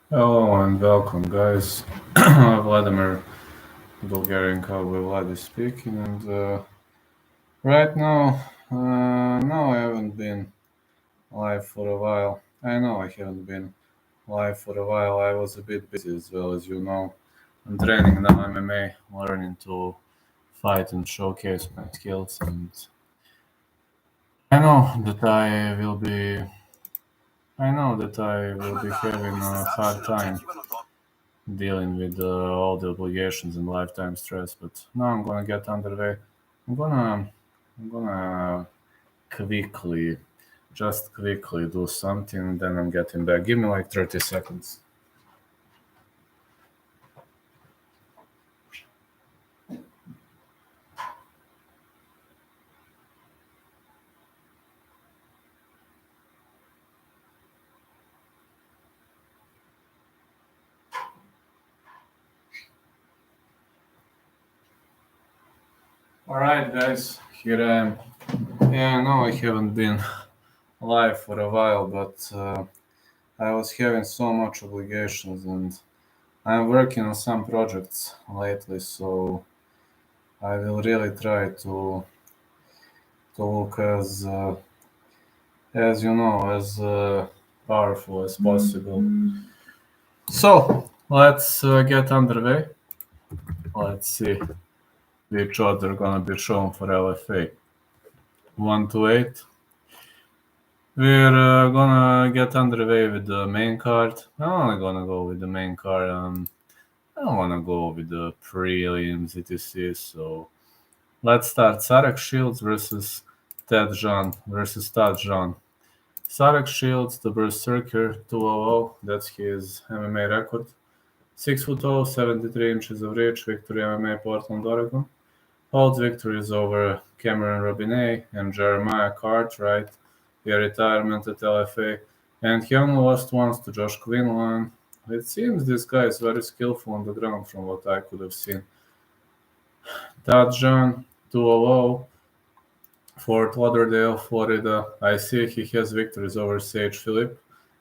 Hello and welcome, guys. Vladimir, Bulgarian Cowboy Vlad is speaking, and right now, no, I haven't been live for a while. I know I haven't been live for a while. I was a bit busy as well, as you know. I'm training now MMA, learning to fight and showcase my skills, and I know that I will be. I know that I will be having a hard time dealing with all the obligations and lifetime stress. But now I'm gonna get underway. I'm gonna I'm gonna quickly, just quickly do something. Then I'm getting back. Give me like 30 seconds. All right, guys, here I am. Yeah, no, I haven't been live for a while, but I was having so much obligations, and I'm working on some projects lately, so I will really try to look as you know, as powerful as possible. So let's get underway. Let's see which order gonna be shown for LFA. 1 to 8. We're gonna get underway with the main card. I'm only gonna go with the main card. I don't wanna go with the prelims, etc. So let's start. Sarek Shields versus Todd Jean. Sarek Shields, the Berserker, 200. That's his MMA record. 6 foot tall, 73 inches of reach, Victory MMA, Portland, Oregon. Holds victories over Cameron Robinet and Jeremiah Cartwright via retirement at LFA. And he only lost once to Josh Quinlan. It seems this guy is very skillful on the ground from what I could have seen. Todd Jean, 200. Fort Lauderdale, Florida. I see he has victories over Sage Philip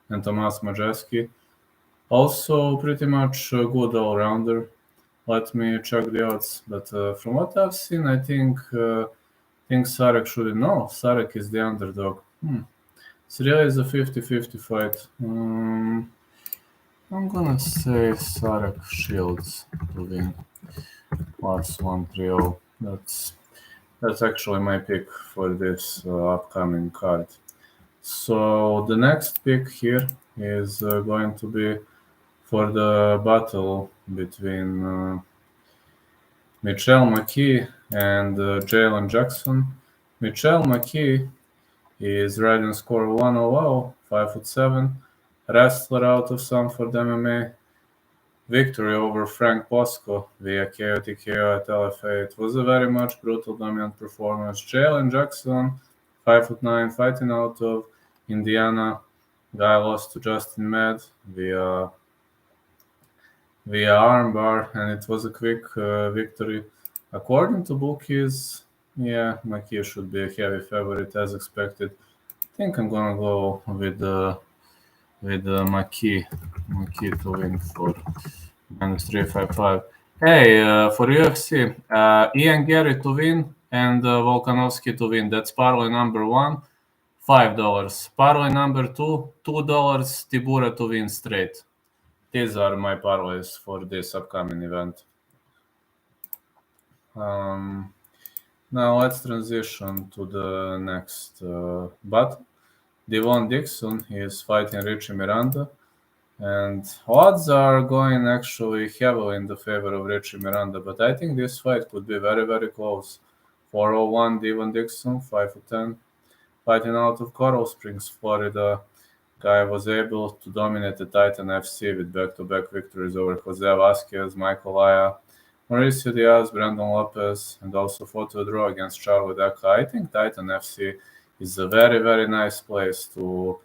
and Tomas Majeski. Also, pretty much a good all-rounder. Let me check the odds. But from what I've seen, I think Sarek should. No, Sarek is the underdog. Syria is a 50-50 fight. I'm gonna say Sarek Shields to win. Plus 130. That's actually my pick for this upcoming card. So the next pick here is going to be for the battle between McKee and Jalen Jackson. McKee is riding score 100, 5'7", wrestler out of Sanford MMA. Victory over Frank Bosco via KO TKO at LFA. It was a very much brutal dominant performance. Jalen Jackson, 5'9", fighting out of Indiana. Guy lost to Justin Med via armbar, and it was a quick victory. According to bookies, yeah, McKee should be a heavy favorite as expected. I think I'm gonna go with McKee to win for -355. Hey, for UFC, Ian Gary to win and Volkanovski to win. That's parlay number 1, $5. Parlay number 2, $2. Tibura to win straight. These are my parlays for this upcoming event. Now let's transition to the next battle. Devon Dixon is fighting Richie Miranda, and odds are going actually heavily in the favor of Richie Miranda, but I think this fight could be very, very close. 401 Devon Dixon, 5'10", fighting out of Coral Springs, Florida. Guy was able to dominate the Titan FC with back-to-back victories over Jose Vasquez, Michael Aya, Mauricio Diaz, Brandon Lopez, and also fought a draw against Charlie Deca. I think Titan FC is a very, very nice place to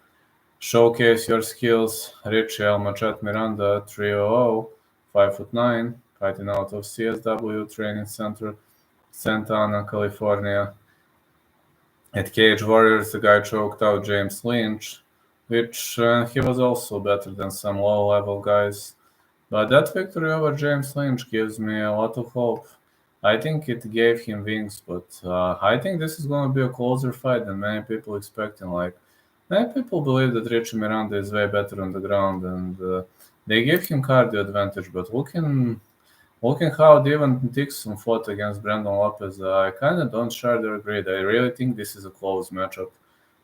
showcase your skills. Richie Almachet Miranda, 300, 5'9", fighting out of CSW Training Center, Santa Ana, California. At Cage Warriors, the guy choked out James Lynch. which he was also better than some low-level guys. But that victory over James Lynch gives me a lot of hope. I think it gave him wings, but I think this is going to be a closer fight than many people expecting. Like, many people believe that Richie Miranda is way better on the ground, and they give him cardio advantage. But looking how Devon Dixon fought against Brandon Lopez, I kind of don't share their grade. I really think this is a close matchup.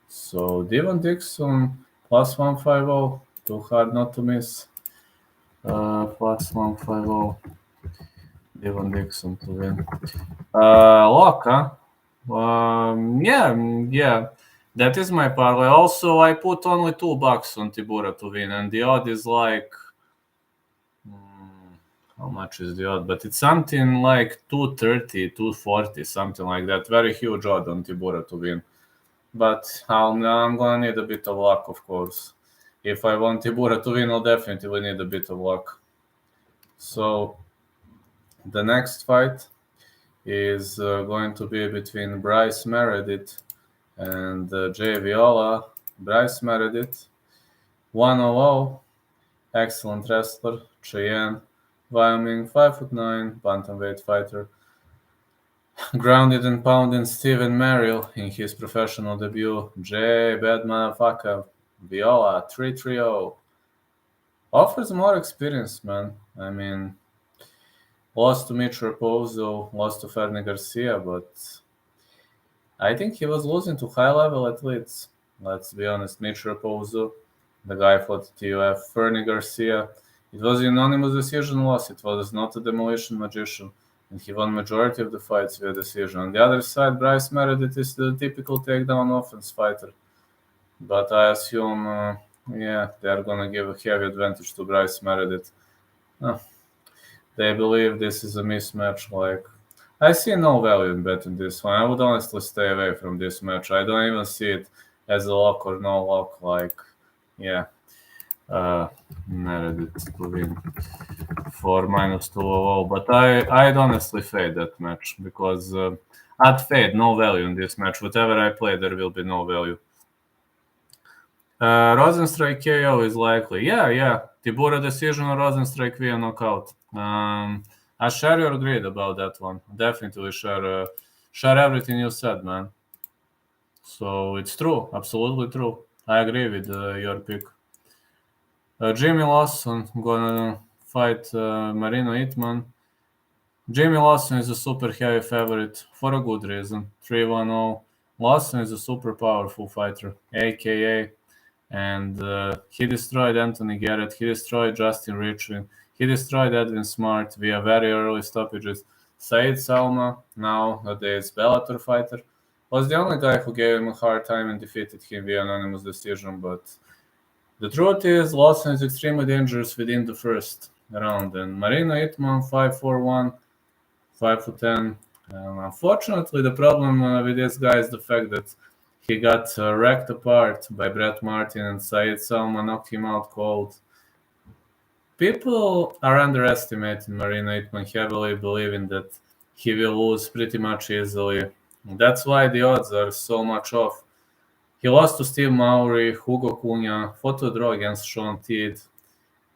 So Devon Dixon plus 150, too hard not to miss. Plus 150. Devon Dixon to win. Lock, huh? Yeah. That is my parlay. Also, I put only $2 on Tibura to win, and the odd is like, how much is the odd? But it's something like 230, 240, something like that. Very huge odd on Tibura to win. But I'm gonna need a bit of luck, of course. If I want Tibura to win, I'll definitely need a bit of luck. So the next fight is going to be between Bryce Meredith and Jay Viola. Bryce Meredith, 100, excellent wrestler, Cheyenne, Wyoming, 5'9", bantamweight fighter. Grounded and pounding Steven Merrill in his professional debut. Jay, bad motherfucker. Viola, 3-3-0. Offers more experience, man. I mean, lost to Mitch Raposo, lost to Fernie Garcia, but I think he was losing to high-level athletes. Let's be honest, Mitch Raposo, the guy fought at TUF, Fernie Garcia. It was a unanimous decision loss. It was not a demolition magician, and he won majority of the fights via decision. On the other side, Bryce Meredith is the typical takedown offense fighter. But I assume, they are going to give a heavy advantage to Bryce Meredith. They believe this is a mismatch. Like, I see no value in betting this one. I would honestly stay away from this match. I don't even see it as a lock or no lock. Like, Meredith to win for minus 200. But I'd honestly fade that match because I'd fade no value in this match. Whatever I play, there will be no value. Rosenstrike KO is likely. Yeah. Tibura decision or Rosenstrike via knockout. I share your grade about that one. Definitely share everything you said, man. So it's true, absolutely true. I agree with your pick. Jimmy Lawson gonna fight Marina Whitman. Jimmy Lawson is a super heavy favorite for a good reason. 3-1-0. Lawson is a super powerful fighter, aka, and he destroyed Anthony Garrett. He destroyed Justin Richie. He destroyed Edwin Smart via very early stoppages. Said Salma, nowadays Bellator fighter, was the only guy who gave him a hard time and defeated him via unanimous decision. But the truth is, Lawson is extremely dangerous within the first round. And Marina Whitman, 5'4", 5'10". Unfortunately, the problem with this guy is the fact that he got wrecked apart by Brett Martin, and Said Salma knocked him out cold. People are underestimating Marina Whitman, heavily believing that he will lose pretty much easily. That's why the odds are so much off. He lost to Steve Mowry, Hugo Cunha, fought to draw against Sean Teed.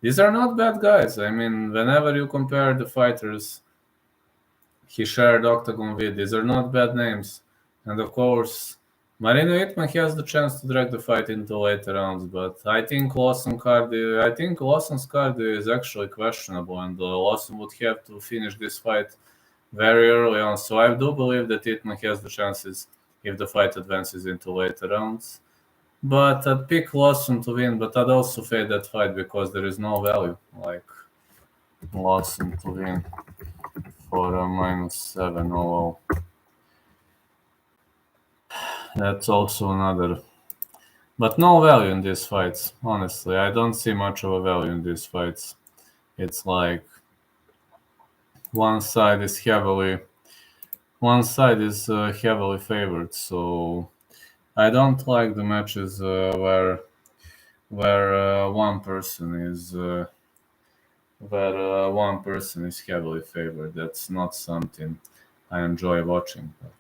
These are not bad guys. I mean, whenever you compare the fighters he shared octagon with, these are not bad names. And of course, Marina Whitman has the chance to drag the fight into later rounds, but I think Lawson's cardio is actually questionable, and Lawson would have to finish this fight very early on. So I do believe that Whitman has the chances if the fight advances into later rounds. But I'd pick Lawson to win, but I'd also fade that fight because there is no value. Like, Lawson to win for a minus 700. That's also another. But no value in these fights, honestly. I don't see much of a value in these fights. It's like one side is heavily favored, so I don't like the matches where one person is heavily favored. That's not something I enjoy watching. But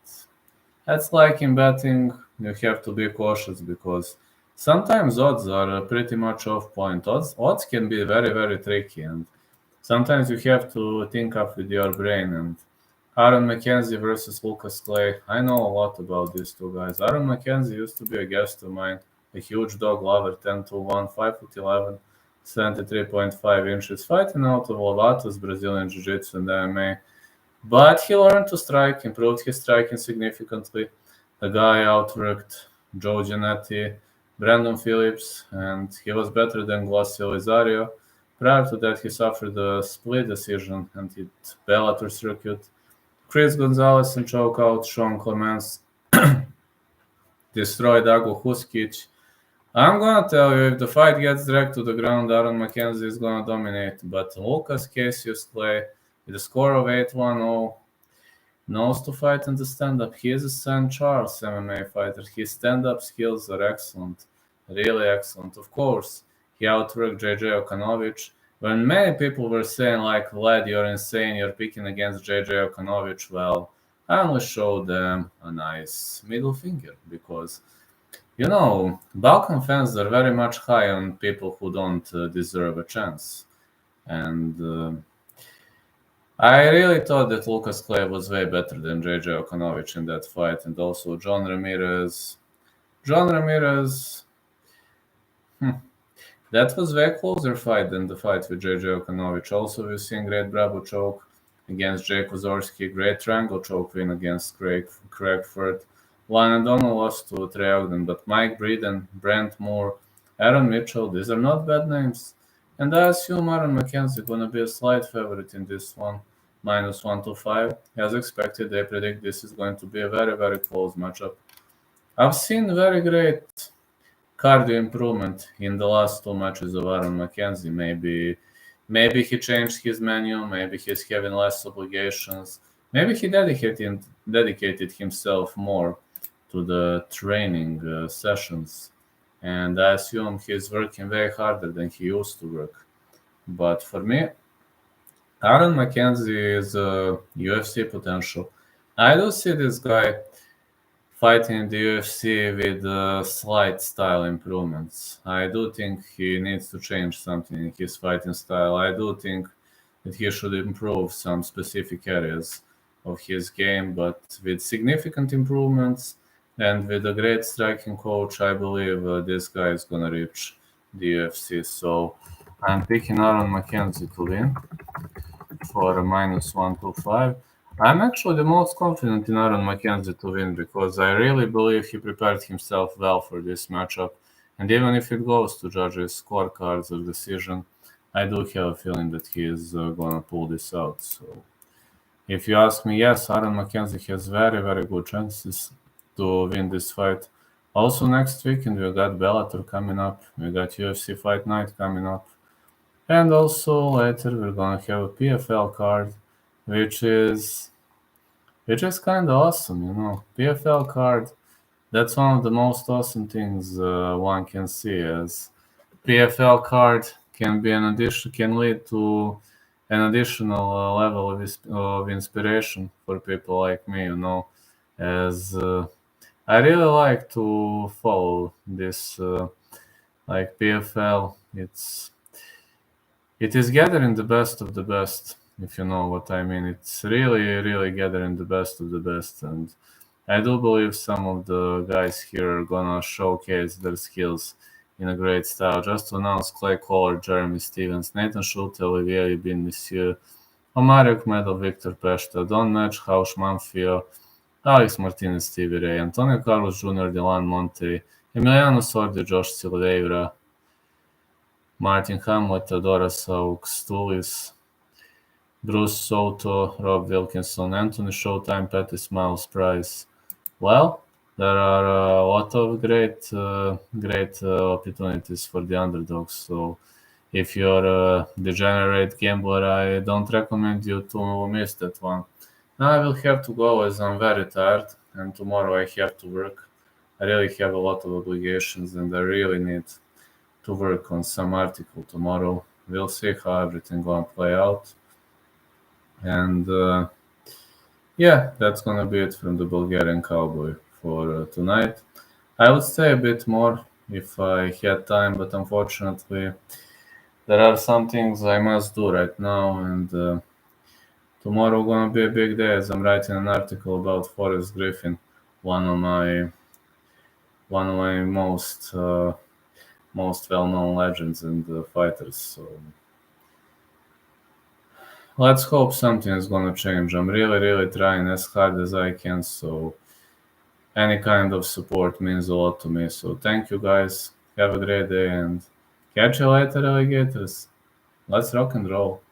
that's like in betting, you have to be cautious because sometimes odds are pretty much off point. Odds can be very, very tricky, and sometimes you have to think up with your brain. And Aaron McKenzie versus Lucas Clay. I know a lot about these two guys. Aaron McKenzie used to be a guest of mine, a huge dog lover, 10-1, 5'11", 73.5 inches, fighting out of Lovato's Brazilian Jiu-Jitsu and MMA. But he learned to strike, improved his striking significantly. The guy outworked Joe Giannetti, Brandon Phillips, and he was better than Glossy Lizario. Prior to that, he suffered a split decision and hit Bellator circuit. Chris Gonzalez and choke out Sean Clements, destroyed Ago Huskic. I'm gonna tell you, if the fight gets dragged to the ground, Aaron McKenzie is gonna dominate. But Lucas Cassius Clay, with a score of 8-1-0, knows to fight in the stand-up. He is a St. Charles MMA fighter. His stand-up skills are excellent, really excellent. Of course, he outworked JJ Okanovich. When many people were saying, like, Vlad, you're insane, you're picking against JJ Okanovich, well, I only showed them a nice middle finger because, you know, Balkan fans are very much high on people who don't deserve a chance. And I really thought that Lucas Clay was way better than JJ Okanovich in that fight, and also John Ramirez. That was way closer fight than the fight with JJ Okanovich. Also, we've seen great Bravo choke against Jake Kozorski, great triangle choke win against Craig Ford. Lyon O'Donnell lost to Trey Ogden, but Mike Breeden, Brent Moore, Aaron Mitchell, these are not bad names. And I assume Aaron McKenzie going to be a slight favorite in this one, -125. As expected, they predict this is going to be a very, very close matchup. I've seen very great cardio improvement in the last two matches of Aaron McKenzie. Maybe he changed his menu, maybe he's having less obligations, maybe he dedicated himself more to the training sessions. And I assume he's working way harder than he used to work. But for me, Aaron McKenzie is a UFC potential. I do see this guy fighting in the UFC with slight style improvements. I do think he needs to change something in his fighting style. I do think that he should improve some specific areas of his game, but with significant improvements and with a great striking coach, I believe this guy is going to reach the UFC. So I'm picking Aaron McKenzie to win for a -125. I'm actually the most confident in Aaron McKenzie to win because I really believe he prepared himself well for this matchup. And even if it goes to judges' scorecards or decision, I do have a feeling that he is going to pull this out. So if you ask me, yes, Aaron McKenzie has very, very good chances to win this fight. Also, next weekend, we got Bellator coming up. We got UFC Fight Night coming up. And also later, we're going to have a PFL card, which is kind of awesome, you know. PFL card, that's one of the most awesome things one can see, as PFL card can lead to an additional level of inspiration for people like me, you know, as I really like to follow this like PFL. It is gathering the best of the best, if you know what I mean. It's really, really gathering the best of the best. And I do believe some of the guys here are going to showcase their skills in a great style. Just to announce Clay Kohler, Jeremy Stevens, Nathan Schulte, Olivier Bin Monsieur, Omar Medov, Victor Pešta, Don Match, Hauš Manfio, Alex Martinez, Stevie Ray, Antonio Carlos Jr., Dylan Monte, Emiliano Sordi, Josh Silveira, Martin Hamlet, Teodora Saux, Tulis, Bruce Soto, Rob Wilkinson, Anthony Showtime, Pettis, Miles Price. Well, there are a lot of great opportunities for the underdogs. So if you're a degenerate gambler, I don't recommend you to miss that one. Now I will have to go as I'm very tired, and tomorrow I have to work. I really have a lot of obligations, and I really need to work on some article tomorrow. We'll see how everything gonna play out. And yeah, that's gonna be it from the Bulgarian Cowboy for tonight. I would say a bit more, if I had time, but unfortunately, there are some things I must do right now, and tomorrow gonna be a big day as I'm writing an article about Forrest Griffin, one of my most well-known legends and fighters. So let's hope something is gonna change. I'm really trying as hard as I can. So any kind of support means a lot to me. So thank you guys. Have a great day and catch you later, alligators. Let's rock and roll.